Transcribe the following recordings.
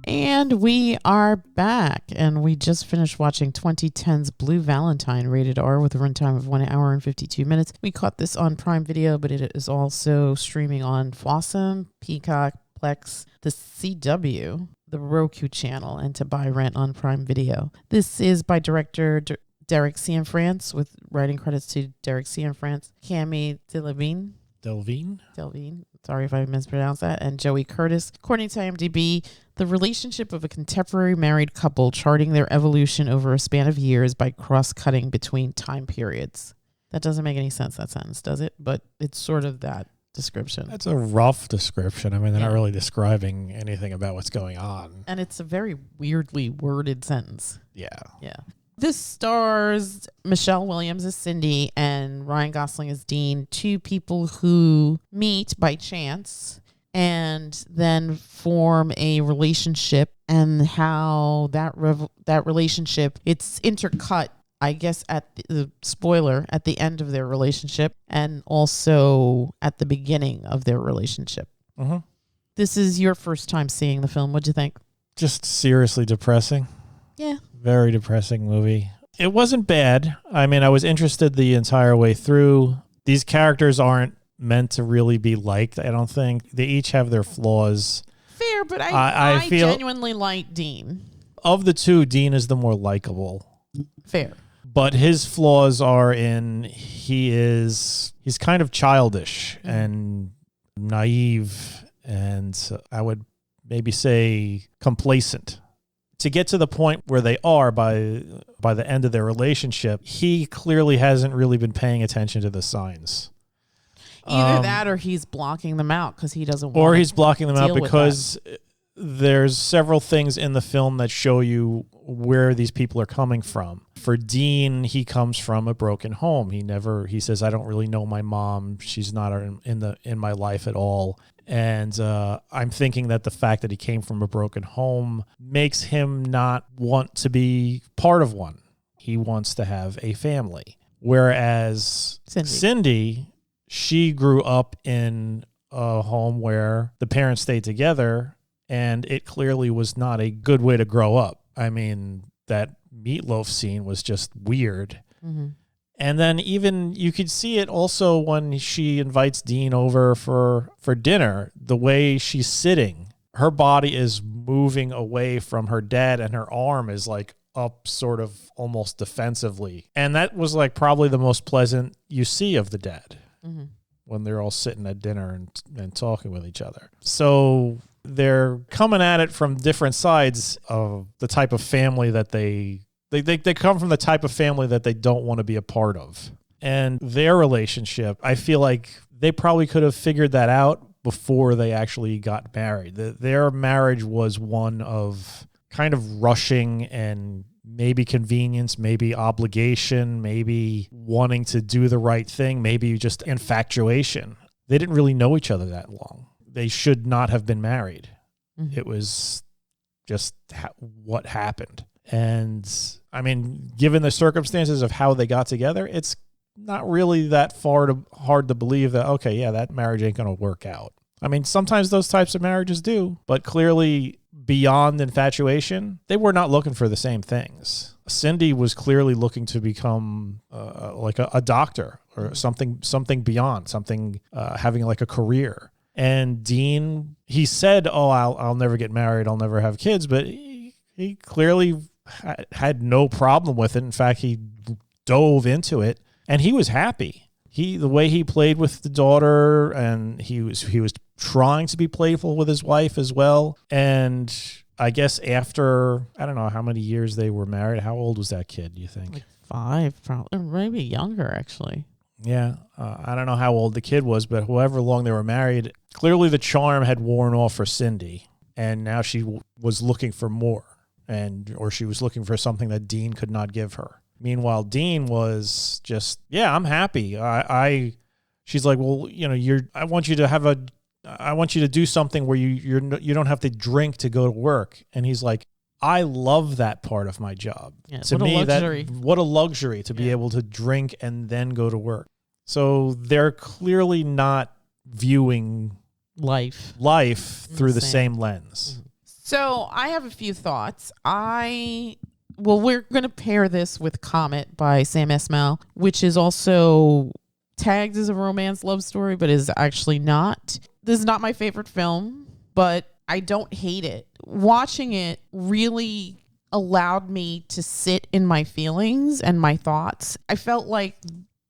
And we are back, and we just finished watching 2010's Blue Valentine, rated R, with a runtime of 1 hour and 52 minutes. We caught this on Prime Video, but it is also streaming on Fawsome, Peacock, Plex, the CW, the Roku Channel, and to buy rent on Prime Video. This is by director Derek Cianfrance, with writing credits to Derek Cianfrance, Cami Delavigne. Sorry if I mispronounced that. And Joey Curtis. According to IMDb, the relationship of a contemporary married couple charting their evolution over a span of years by cross-cutting between time periods. That doesn't make any sense, that sentence, does it? But it's sort of that description. That's a rough description. I mean, they're not really describing anything about what's going on. And it's a very weirdly worded sentence. Yeah. This stars Michelle Williams as Cindy and Ryan Gosling as Dean, two people who meet by chance and then form a relationship, and how that relationship, it's intercut, I guess, at the spoiler, at the end of their relationship and also at the beginning of their relationship. Mm-hmm. This is your first time seeing the film. What'd you think? Just seriously depressing. Yeah. Very depressing movie. It wasn't bad. I mean, I was interested the entire way through. These characters aren't meant to really be liked, I don't think. They each have their flaws. Fair, but I feel genuinely like Dean. Of the two, Dean is the more likable. Fair. But his flaws are he's kind of childish and naive, and I would maybe say complacent. To get to the point where they are by the end of their relationship, he clearly hasn't really been paying attention to the signs. Either that or he's blocking them out because he doesn't want to. Or he's blocking them out because there's several things in the film that show you where these people are coming from. For Dean, he comes from a broken home. He says, I don't really know my mom. She's not in my life at all. And I'm thinking that the fact that he came from a broken home makes him not want to be part of one. He wants to have a family. Whereas Cindy, she grew up in a home where the parents stayed together, and it clearly was not a good way to grow up. I mean, that meatloaf scene was just weird. Mm-hmm. And then even you could see it also when she invites Dean over for dinner, the way she's sitting, her body is moving away from her dad and her arm is like up sort of almost defensively. And that was like probably the most pleasant you see of the dad when they're all sitting at dinner and talking with each other. So they're coming at it from different sides of the type of family that they come from, the type of family that they don't want to be a part of. And their relationship, I feel like they probably could have figured that out before they actually got married. Their marriage was one of kind of rushing and maybe convenience, maybe obligation, maybe wanting to do the right thing, maybe just infatuation. They didn't really know each other that long. They should not have been married. Mm-hmm. It was just what happened. And I mean, given the circumstances of how they got together, it's not really that hard to believe that, okay, yeah, that marriage ain't going to work out. I mean, sometimes those types of marriages do, but clearly beyond infatuation, they were not looking for the same things. Cindy was clearly looking to become like a doctor or something beyond, having like a career. And Dean, he said, oh, I'll never get married, I'll never have kids, but he clearly had no problem with it. In fact, he dove into it, and he was happy. The way he played with the daughter, and he was trying to be playful with his wife as well. And I guess after, I don't know how many years they were married. How old was that kid, do you think? Like 5, probably, or maybe younger, actually. Yeah, I don't know how old the kid was, but however long they were married, clearly the charm had worn off for Cindy, and now she was looking for more. Or she was looking for something that Dean could not give her. Meanwhile, Dean was just, yeah, I'm happy. She's like, well, I want you to do something where you don't have to drink to go to work. And he's like, I love that part of my job. Yeah, to me, what a luxury to be able to drink and then go to work. So they're clearly not viewing life through the same lens. So I have a few thoughts. We're going to pair this with Comet by Sam Esmail, which is also tagged as a romance love story, but is actually not. This is not my favorite film, but I don't hate it. Watching it really allowed me to sit in my feelings and my thoughts. I felt like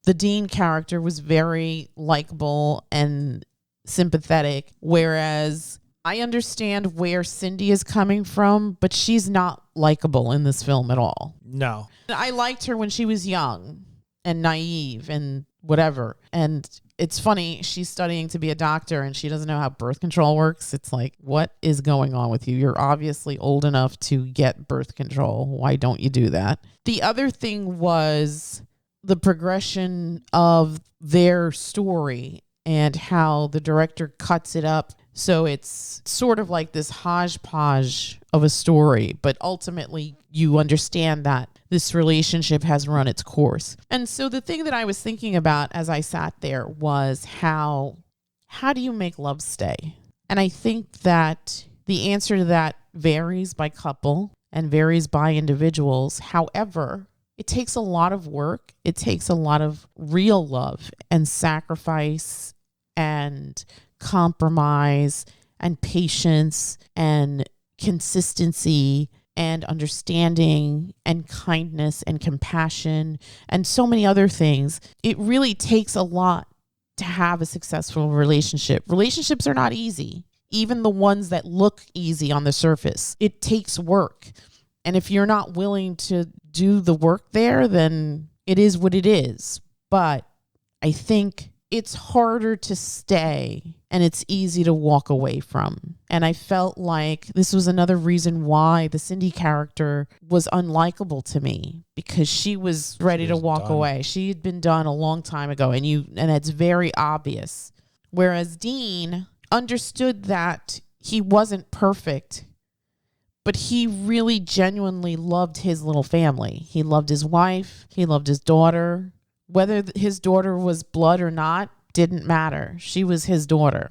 the Dean character was very likable and sympathetic, whereas I understand where Cindy is coming from, but she's not likable in this film at all. No. I liked her when she was young and naive and whatever. And it's funny, she's studying to be a doctor and she doesn't know how birth control works. It's like, what is going on with you? You're obviously old enough to get birth control. Why don't you do that? The other thing was the progression of their story and how the director cuts it up. So it's sort of like this hodgepodge of a story, but ultimately you understand that this relationship has run its course. And so the thing that I was thinking about as I sat there was how do you make love stay? And I think that the answer to that varies by couple and varies by individuals. However, it takes a lot of work. It takes a lot of real love and sacrifice and compromise and patience and consistency and understanding and kindness and compassion and so many other things. It really takes a lot to have a successful relationship. Relationships are not easy, even the ones that look easy on the surface. It takes work. And if you're not willing to do the work there, then it is what it is. But I think it's harder to stay and it's easy to walk away from. And I felt like this was another reason why the Cindy character was unlikable to me, because she was ready to walk away. She had been done a long time ago, and that's very obvious. Whereas Dean understood that he wasn't perfect, but he really genuinely loved his little family. He loved his wife. He loved his daughter. Whether his daughter was blood or not didn't matter. She was his daughter.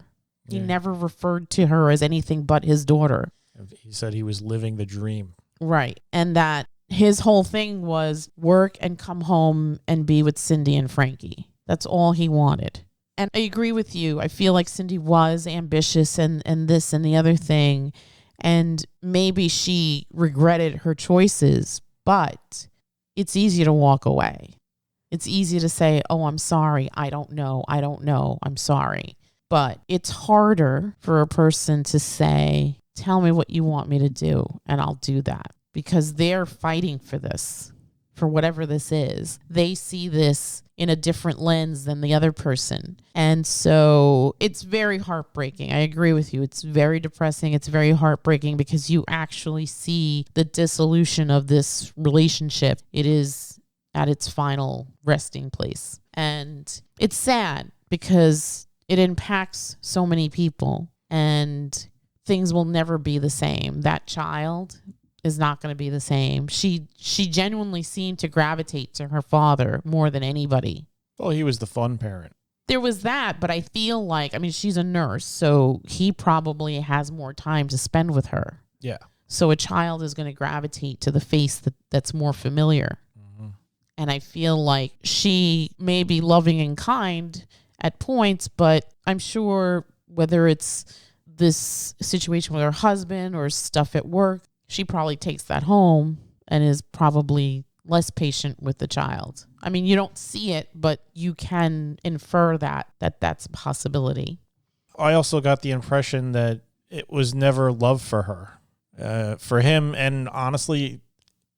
He never referred to her as anything but his daughter. He said he was living the dream. Right. And that his whole thing was work and come home and be with Cindy and Frankie. That's all he wanted. And I agree with you. I feel like Cindy was ambitious and this and the other thing. And maybe she regretted her choices, but it's easy to walk away. It's easy to say, oh, I'm sorry. I don't know. I'm sorry. But it's harder for a person to say, tell me what you want me to do, and I'll do that. Because they're fighting for this, for whatever this is. They see this in a different lens than the other person. And so it's very heartbreaking. I agree with you. It's very depressing. It's very heartbreaking because you actually see the dissolution of this relationship. It is at its final resting place. And it's sad because it impacts so many people and things will never be the same. That child is not going to be the same. She genuinely seemed to gravitate to her father more than anybody. Well, he was the fun parent. There was that, but I feel like, she's a nurse, so he probably has more time to spend with her. Yeah. So a child is going to gravitate to the face that's more familiar. Mm-hmm. And I feel like she may be loving and kind at points, but I'm sure whether it's this situation with her husband or stuff at work, she probably takes that home and is probably less patient with the child. You don't see it, but you can infer that's a possibility. I also got the impression that it was never love for her, for him. And honestly,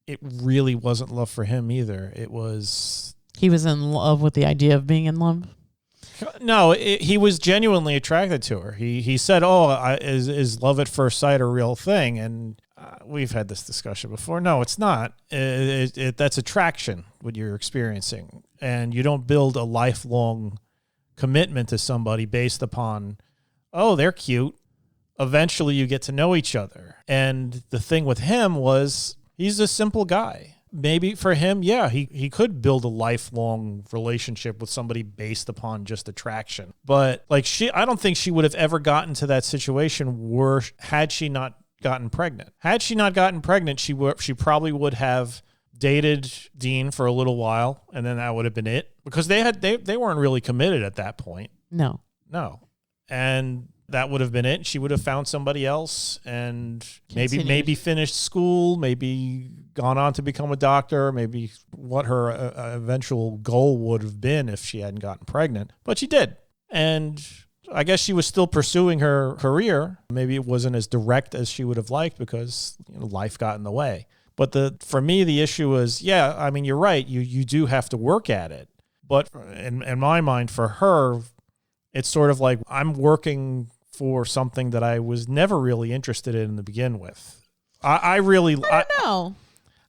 it really wasn't love for him either. It was... He was in love with the idea of being in love? No, he was genuinely attracted to her. He said, is love at first sight a real thing? And we've had this discussion before. No, it's not. That's attraction, what you're experiencing. And you don't build a lifelong commitment to somebody based upon, oh, they're cute. Eventually you get to know each other. And the thing with him was he's a simple guy. Maybe for him, yeah, he could build a lifelong relationship with somebody based upon just attraction. But I don't think she would have ever gotten to that situation had she not gotten pregnant. Had she not gotten pregnant, she probably would have dated Dean for a little while, and then that would have been it, because they weren't really committed at that point. No. And that would have been it. She would have found somebody else and Continued. maybe finished school, maybe gone on to become a doctor, maybe what her eventual goal would have been if she hadn't gotten pregnant. But she did. And I guess she was still pursuing her career. Maybe it wasn't as direct as she would have liked because life got in the way. But for me, the issue was, you're right. You do have to work at it. But in my mind, for her, it's sort of like I'm working for something that I was never really interested in to begin with. I don't know.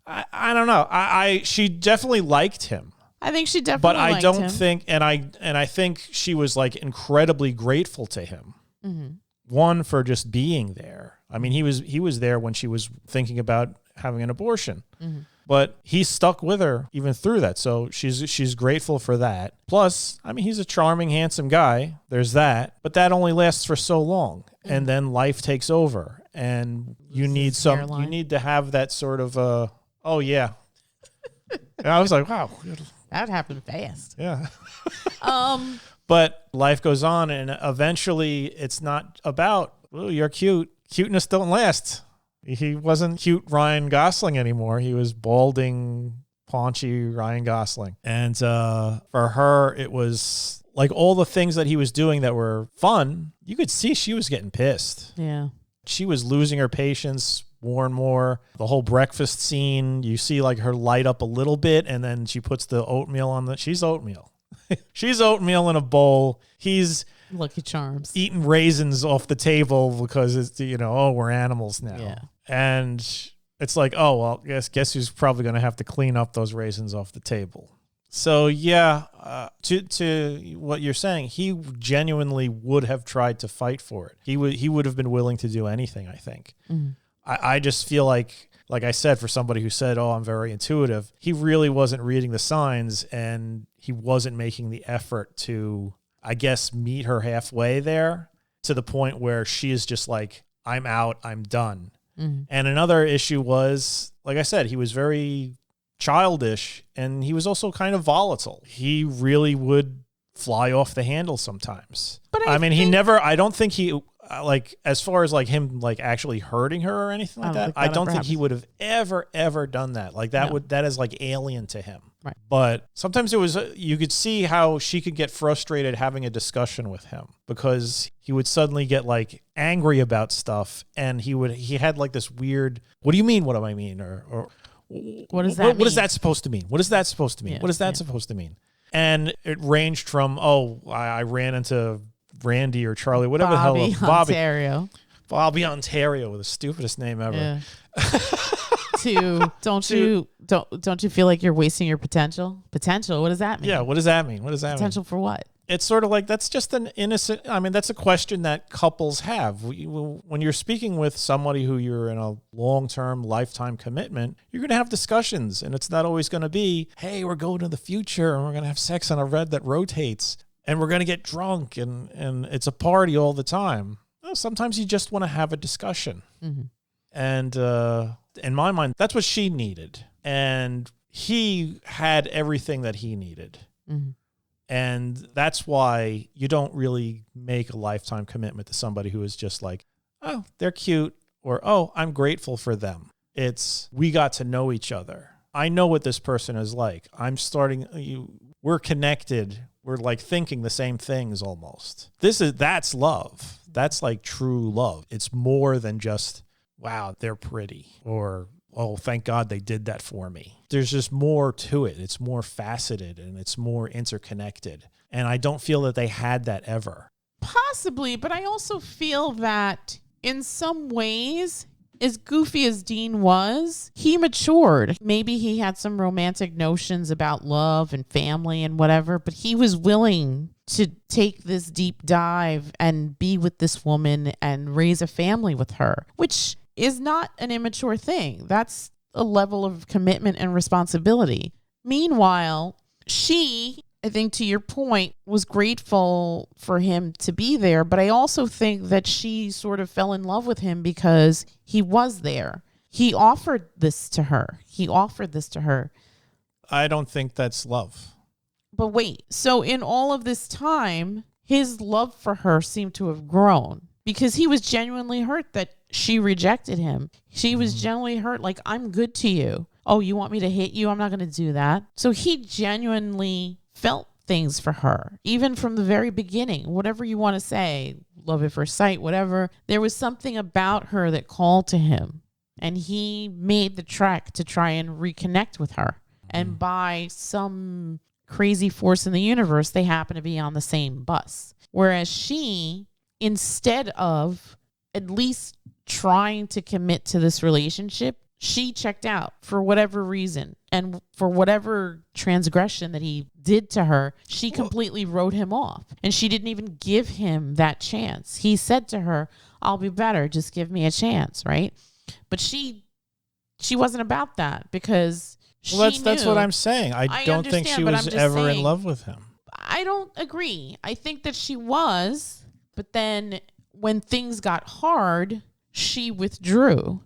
I don't know. She definitely liked him. I think she definitely but I liked don't him. think, and I think she was like incredibly grateful to him. Mm-hmm. One, for just being there. I mean, he was there when she was thinking about having an abortion. Mm-hmm. But he stuck with her even through that. So she's grateful for that. Plus, I mean, he's a charming, handsome guy. There's that. But that only lasts for so long. Mm-hmm. And then life takes over. And you need to have that sort of, oh, yeah. And I was like, wow. That happened fast. Yeah. But life goes on. And eventually it's not about, oh, you're cute. Cuteness don't last. He wasn't cute Ryan Gosling anymore. He was balding, paunchy Ryan Gosling. And for her, it was like all the things that he was doing that were fun. You could see she was getting pissed. Yeah. She was losing her patience more and more. The whole breakfast scene, you see like her light up a little bit, and then she puts the oatmeal on she's oatmeal. She's oatmeal in a bowl. He's Lucky Charms eating raisins off the table because it's, we're animals now. Yeah. And it's like, oh, well, guess who's probably going to have to clean up those raisins off the table. So, to what you're saying, he genuinely would have tried to fight for it. He would have been willing to do anything, I think. Mm-hmm. I just feel like I said, for somebody who said, oh, I'm very intuitive, he really wasn't reading the signs, and he wasn't making the effort to, I guess, meet her halfway there, to the point where she is just like, I'm out, I'm done. Mm-hmm. And another issue was, like I said, he was very childish, and he was also kind of volatile. He really would fly off the handle sometimes. But I don't think he, as far as like him like actually hurting her or anything like that, I don't think he would have ever done that. Like that is like alien to him. Right. But sometimes it was, you could see how she could get frustrated having a discussion with him, because he would suddenly get like angry about stuff, and he had like this weird, what do you mean? What do I mean? Or what does that mean? What is that supposed to mean? What is that supposed to mean? Yeah, what is that supposed to mean? And it ranged from, I ran into Randy or Charlie, whatever Bobby, the hell. Bobby Ontario, with the stupidest name ever. Yeah. Don't you feel like you're wasting your potential? Potential, what does that mean? Yeah, what does that mean? Potential for what? It's sort of like, that's just an innocent, that's a question that couples have. When you're speaking with somebody who you're in a long-term lifetime commitment, you're going to have discussions, and it's not always going to be, hey, we're going to the future and we're going to have sex on a red that rotates and we're going to get drunk and it's a party all the time. Sometimes you just want to have a discussion. Mm-hmm. And in my mind, that's what she needed. And he had everything that he needed. Mm-hmm. And that's why you don't really make a lifetime commitment to somebody who is just like, oh, they're cute, or, oh, I'm grateful for them. It's, we got to know each other. I know what this person is like. We're connected. We're like thinking the same things almost. That's love. That's like true love. It's more than just, wow, they're pretty, or, oh, thank God they did that for me. There's just more to it. It's more faceted, and it's more interconnected. And I don't feel that they had that ever. Possibly, but I also feel that in some ways, as goofy as Dean was, he matured. Maybe he had some romantic notions about love and family and whatever, but he was willing to take this deep dive and be with this woman and raise a family with her, which is not an immature thing. That's a level of commitment and responsibility. Meanwhile, she I think to your point, was grateful for him to be there. But I also think that she sort of fell in love with him because he was there. He offered this to her. I don't think that's love. But wait, so in all of this time, his love for her seemed to have grown because he was genuinely hurt that she rejected him. She was genuinely hurt, like, I'm good to you. Oh, you want me to hit you? I'm not going to do that. So he genuinely felt things for her, even from the very beginning. Whatever you want to say, love at first sight, whatever. There was something about her that called to him. And he made the trek to try and reconnect with her. And by some crazy force in the universe, they happen to be on the same bus. Whereas she, instead of at least trying to commit to this relationship, she checked out for whatever reason. And for whatever transgression that he did to her, she completely wrote him off. And she didn't even give him that chance. He said to her, I'll be better. Just give me a chance, right? But she wasn't about that because that's what I'm saying. I don't think she was ever in love with him. I don't agree. I think that she was, but then when things got hard, she withdrew.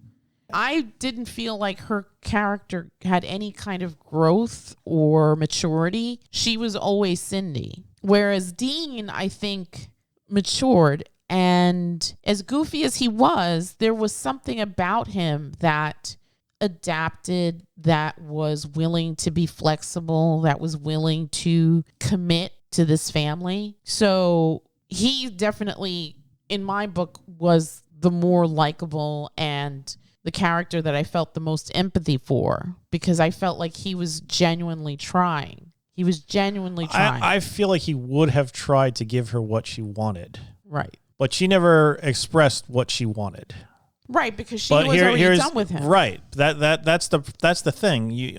I didn't feel like her character had any kind of growth or maturity. She was always Cindy. Whereas Dean, I think, matured. And as goofy as he was, there was something about him that adapted, that was willing to be flexible, that was willing to commit to this family. So he definitely, in my book, was the more likable and the character that I felt the most empathy for, because I felt like he was genuinely trying. I feel like he would have tried to give her what she wanted. Right. But she never expressed what she wanted. Right, because she was already done with him. Right. That's the thing.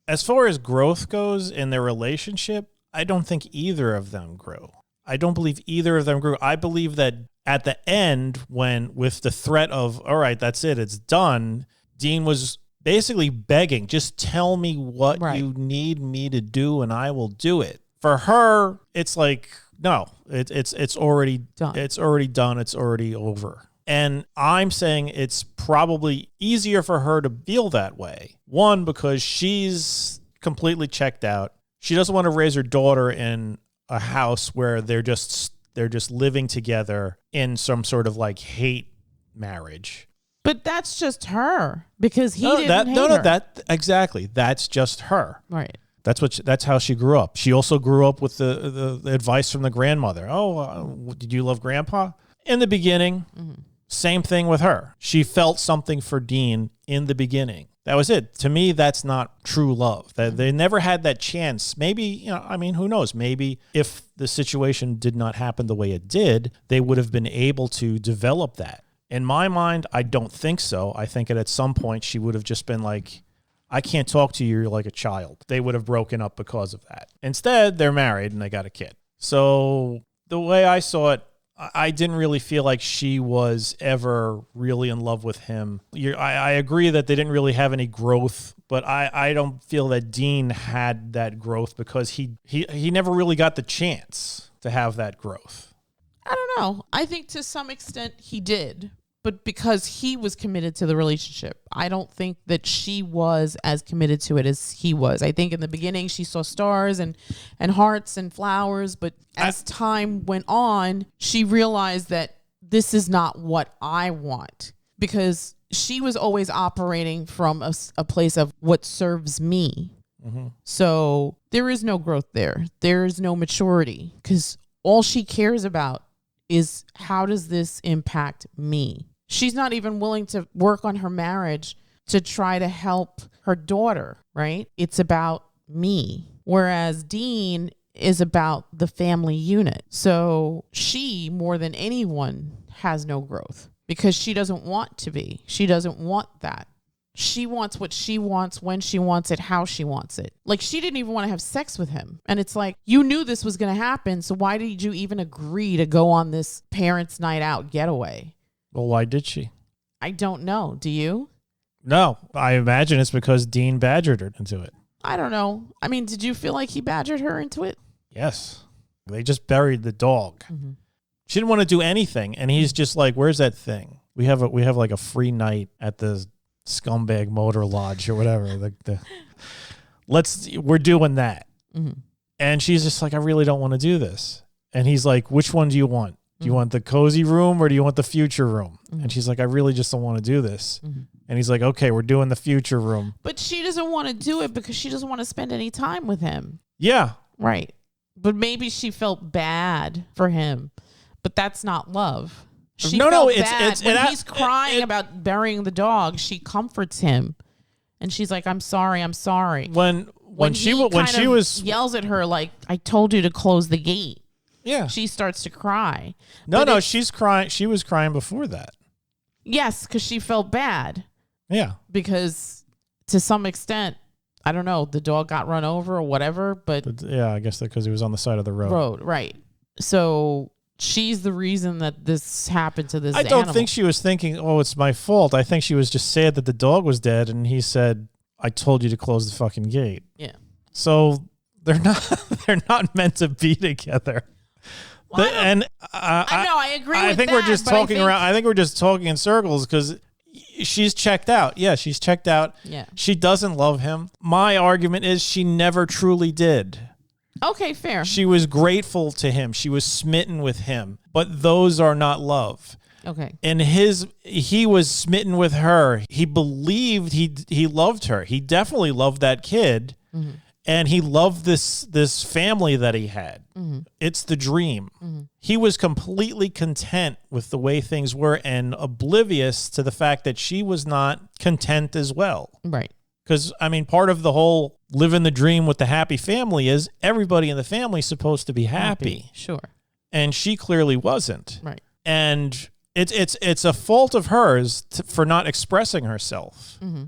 As far as growth goes in their relationship, I don't think either of them grew. I don't believe either of them grew. I believe that at the end, when with the threat of, all right, that's it, it's done, Dean was basically begging, just tell me what you need me to do and I will do it. For her, it's like, no, it's already done. It's already done. It's already over. And I'm saying it's probably easier for her to feel that way. One, because she's completely checked out. She doesn't want to raise her daughter in a house where they're just living together in some sort of like hate marriage. But that's just her, because he didn't hate her. Exactly. That's just her. Right. That's how she grew up. She also grew up with the advice from the grandmother. Did you love grandpa? In the beginning, same thing with her. She felt something for Dean in the beginning. That was it. To me, that's not true love. They never had that chance. Maybe, who knows? Maybe if the situation did not happen the way it did, they would have been able to develop that. In my mind, I don't think so. I think that at some point she would have just been like, I can't talk to you, you're like a child. They would have broken up because of that. Instead, they're married and they got a kid. So the way I saw it, I didn't really feel like she was ever really in love with him. I agree that they didn't really have any growth, but I don't feel that Dean had that growth because he never really got the chance to have that growth. I don't know. I think to some extent he did, but because he was committed to the relationship. I don't think that she was as committed to it as he was. I think in the beginning she saw stars and hearts and flowers, but as time went on, she realized that this is not what I want, because she was always operating from a place of what serves me. Mm-hmm. So there is no growth there. There is no maturity, because all she cares about is, how does this impact me? She's not even willing to work on her marriage to try to help her daughter, right? It's about me. Whereas Dean is about the family unit. So she, more than anyone, has no growth because she doesn't want to be. She doesn't want that. She wants what she wants, when she wants it, how she wants it. Like, she didn't even want to have sex with him. And it's like, you knew this was going to happen, so why did you even agree to go on this parents' night out getaway? Well, why did she? I don't know. Do you? No, I imagine it's because Dean badgered her into it. I don't know. I mean, did you feel like he badgered her into it? Yes. They just buried the dog. Mm-hmm. She didn't want to do anything, and he's just like, "Where's that thing? We have like a free night at the Scumbag Motor Lodge or whatever. We're doing that." Mm-hmm. And she's just like, "I really don't want to do this." And he's like, "Which one do you want? Do you want the cozy room or do you want the future room?" Mm-hmm. And she's like, "I really just don't want to do this." Mm-hmm. And he's like, "Okay, we're doing the future room." But she doesn't want to do it because she doesn't want to spend any time with him. Yeah. Right. But maybe she felt bad for him. But that's not love. She felt bad. When he's crying about burying the dog, she comforts him. And she's like, "I'm sorry, I'm sorry." When she was yells at her like, "I told you to close the gate." Yeah. She starts to cry. No, she's crying. She was crying before that. Yes, because she felt bad. Yeah. Because to some extent, I don't know, the dog got run over or whatever, but yeah, I guess because he was on the side of the road. Right. So she's the reason that this happened to this I don't think she was thinking, "Oh, it's my fault." I think she was just sad that the dog was dead, and he said, "I told you to close the fucking gate." Yeah. So they're not meant to be together. Well, I know, I agree with I think that, we're just talking around. I think we're just talking in circles because she's checked out. Yeah, she's checked out. Yeah. She doesn't love him. My argument is she never truly did. Okay, fair. She was grateful to him. She was smitten with him. But those are not love. Okay. And he was smitten with her. He believed he loved her. He definitely loved that kid. Mm-hmm. And he loved this family that he had. Mm-hmm. It's the dream. Mm-hmm. He was completely content with the way things were and oblivious to the fact that she was not content as well. Right. Because, I mean, part of the whole living the dream with the happy family is everybody in the family is supposed to be happy. Sure. And she clearly wasn't. Right. And it's a fault of hers for not expressing herself. Mm-hmm.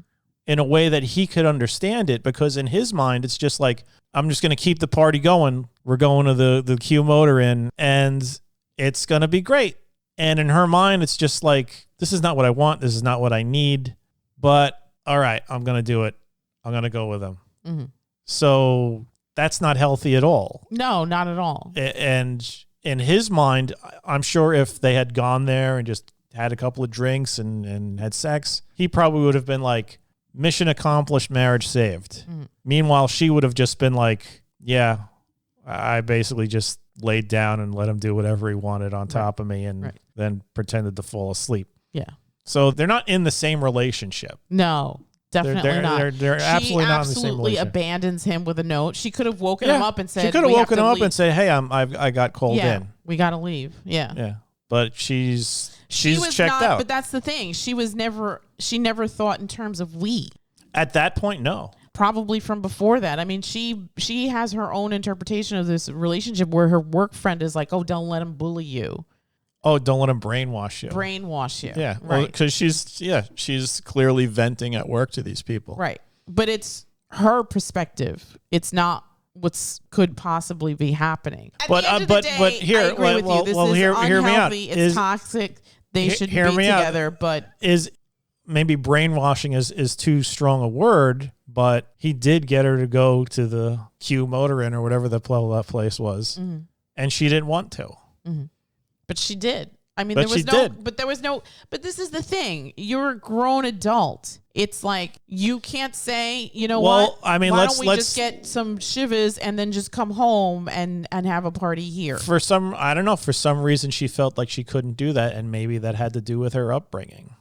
In a way that he could understand it, because in his mind, it's just like, I'm just going to keep the party going. We're going to the Q Motor Inn, and it's going to be great. And in her mind, it's just like, this is not what I want. This is not what I need. But all right, I'm going to do it. I'm going to go with him. Mm-hmm. So that's not healthy at all. No, not at all. And in his mind, I'm sure if they had gone there and just had a couple of drinks and had sex, he probably would have been like, mission accomplished, marriage saved. Mm. Meanwhile, she would have just been like, yeah, I basically just laid down and let him do whatever he wanted on top of me and then pretended to fall asleep. Yeah. So they're not in the same relationship. No, definitely not. They're absolutely not in the same relationship. She absolutely abandons him with a note. She could have woken him up and said, she could have woken him up and said, "Hey, I got called in. We got to leave." Yeah. Yeah. But she's checked out. But that's the thing. She never thought in terms of we. At that point, no. Probably from before that. I mean, she has her own interpretation of this relationship where her work friend is like, "Oh, don't let him bully you. Oh, don't let him brainwash you." Brainwash you. Yeah. Right. Because she's clearly venting at work to these people. Right. But it's her perspective. It's not could possibly be happening. But here, I agree with you. This is hear me out. It's toxic. They shouldn't be together. But is maybe brainwashing is too strong a word. But he did get her to go to the Q Motor Inn or whatever that place was, mm-hmm. and she didn't want to. Mm-hmm. But she did. I mean, but but this is the thing. You're a grown adult. It's like, you can't say, you know what? I mean, why don't we just get some shivas and then just come home and have a party here? For some reason she felt like she couldn't do that, and maybe that had to do with her upbringing.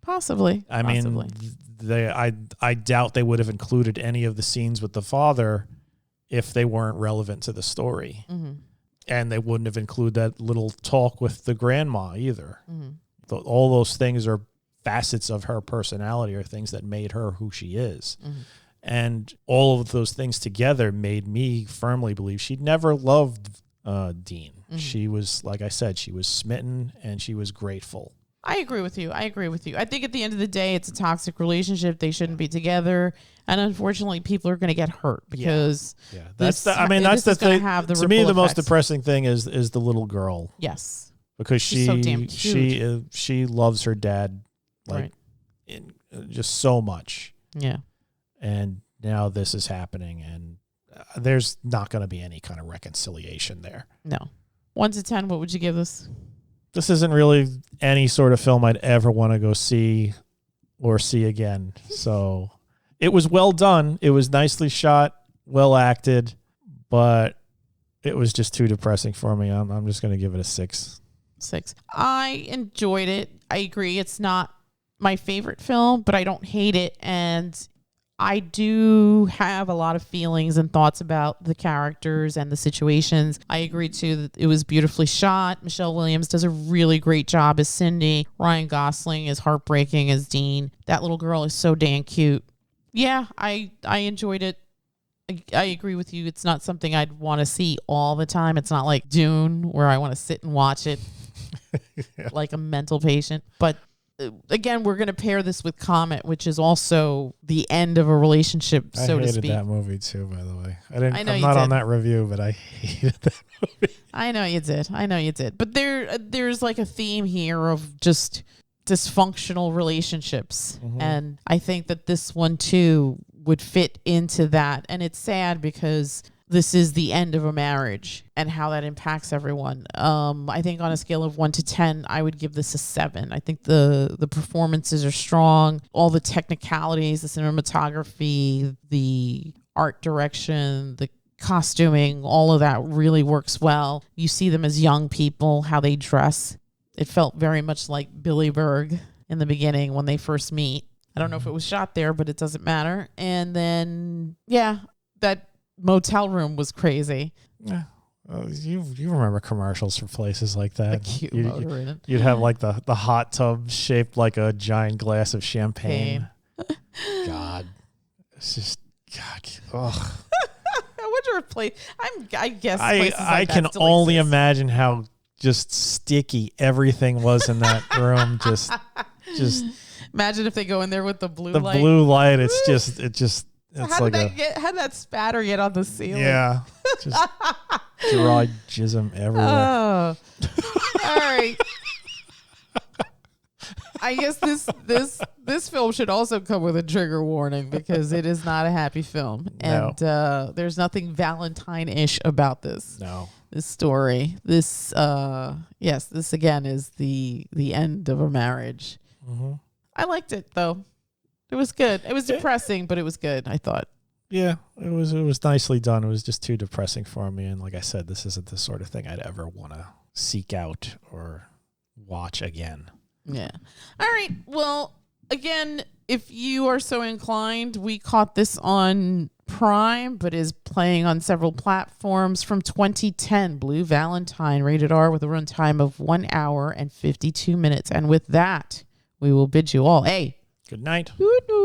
Possibly. I mean, I doubt they would have included any of the scenes with the father if they weren't relevant to the story. Mm-hmm. And they wouldn't have included that little talk with the grandma either. Mm-hmm. All those things are facets of her personality, or things that made her who she is. Mm-hmm. And all of those things together made me firmly believe she'd never loved Dean. Mm-hmm. She was, like I said, she was smitten and she was grateful. I agree with you. I think at the end of the day, it's a toxic relationship. They shouldn't be together. And unfortunately, people are going to get hurt because that's the thing. To me, the most depressing thing is the little girl. Yes. Because she's so damn cute. She loves her dad just so much. Yeah. And now this is happening, and there's not going to be any kind of reconciliation there. No. 1 to 10, what would you give this? This isn't really any sort of film I'd ever want to go see or see again. So it was well done. It was nicely shot, well acted, but it was just too depressing for me. I'm just going to give it a 6. 6. I enjoyed it. I agree. It's not my favorite film, but I don't hate it. And I do have a lot of feelings and thoughts about the characters and the situations. I agree, too, that it was beautifully shot. Michelle Williams does a really great job as Cindy. Ryan Gosling is heartbreaking as Dean. That little girl is so damn cute. Yeah, I enjoyed it. I agree with you. It's not something I'd want to see all the time. It's not like Dune where I want to sit and watch it like a mental patient. But again, we're going to pair this with Comet, which is also the end of a relationship, so to speak. I hated that movie too, by the way. I'm you not did. on that review, but I hated that movie. I know you did. But there's like a theme here of just dysfunctional relationships. Mm-hmm. And I think that this one too would fit into that. And it's sad because this is the end of a marriage and how that impacts everyone. I think on a scale of 1 to 10, I would give this a 7. I think the performances are strong. All the technicalities, the cinematography, the art direction, the costuming, all of that really works well. You see them as young people, how they dress. It felt very much like Billy Berg in the beginning when they first meet. I don't know if it was shot there, but it doesn't matter. And then, yeah, that motel room was crazy. Yeah. You remember commercials for places like that. A cute motor in it. You'd have like the hot tub shaped like a giant glass of champagne. God. It's just, God. Ugh. I wonder if I guess I can only imagine how just sticky everything was in that room. Just imagine if they go in there with the blue light. The blue light, it's how did that spatter get on the ceiling? Yeah. Just dry jism everywhere. Oh. All right. I guess this film should also come with a trigger warning because it is not a happy film. No. And there's nothing Valentine-ish about this. No. This story. This again is the end of a marriage. Mm-hmm. I liked it though. It was good. It was depressing, but it was good, I thought. Yeah, it was nicely done. It was just too depressing for me. And like I said, this isn't the sort of thing I'd ever want to seek out or watch again. Yeah. All right. Well, again, if you are so inclined, we caught this on Prime, but is playing on several platforms from 2010. Blue Valentine, rated R, with a runtime of 1 hour and 52 minutes. And with that, we will bid you all a good night. Good night.